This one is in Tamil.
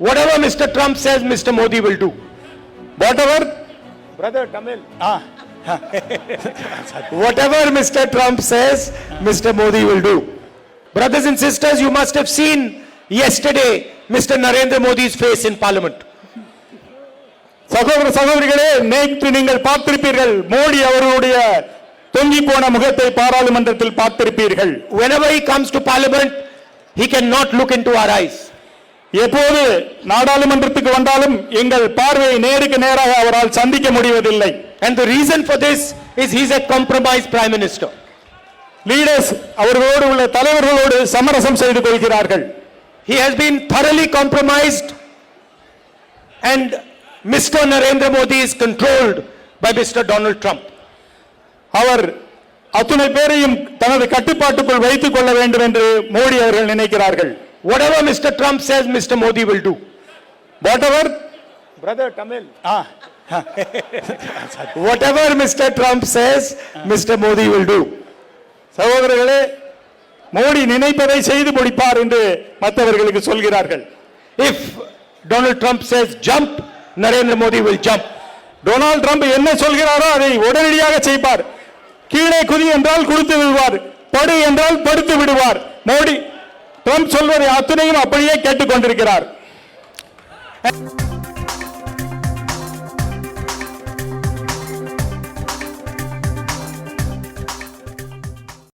Whatever Mr. Trump says, Mr. Modi will do. Whatever, Brother Tamil. whatever Whatever Mr. Trump says, Mr. Modi will do. Brothers and sisters, you must have seen yesterday Mr. Narendra Modi's face in Parliament. சகோதர சகோதரிகளே, நேற்று நீங்கள் பார்த்திருப்பீர்கள் மோடி அவர்களுடைய தொங்கி போன முகத்தை பாராளுமன்றத்தில் பார்த்திருப்பீர்கள். Whenever he comes to Parliament, he cannot look into our eyes. எப்போது நாடாளுமன்றத்துக்கு வந்தாலும் எங்கள் பார்வையை நேருக்கு நேராக அவரால் சந்திக்க முடிவதில்லை. And the reason for this is he's a compromised prime minister. Leaders அவர்களோடு உள்ள தலைவர்களோடு சமரசம் செய்து கொள்கிறார்கள். He has been thoroughly compromised and Mr. Narendra Modi is controlled by Mr. Donald Trump. அவர் அத்துணை பேரையும் தனது கட்டுப்பாட்டுக்குள் வைத்துக் கொள்ள வேண்டும் என்று மோடி அவர்கள் நினைக்கிறார்கள். Whatever Mr. Trump says, Mr. Modi will do. Whatever, Brother Tamil. Whatever Mr. Trump says, Mr. Modi will do. சகோதரர்களே, மோடி நினைப்பதை செய்து முடிப்பார் என்று மற்றவர்களுக்கு சொல்கிறார்கள். If Donald Trump says jump, Narendra Modi will jump. Donald Trump என்ன சொல்கிறாரோ அதை உடனடியாக செய்வார். கீழே குதி என்றால் குதித்து விடுவார், படு என்றால் படுத்து விடுவார். மோடி ட்ரம்ப் சொல்வதை அத்தனையும் அப்படியே கேட்டுக்கொண்டிருக்கிறார்.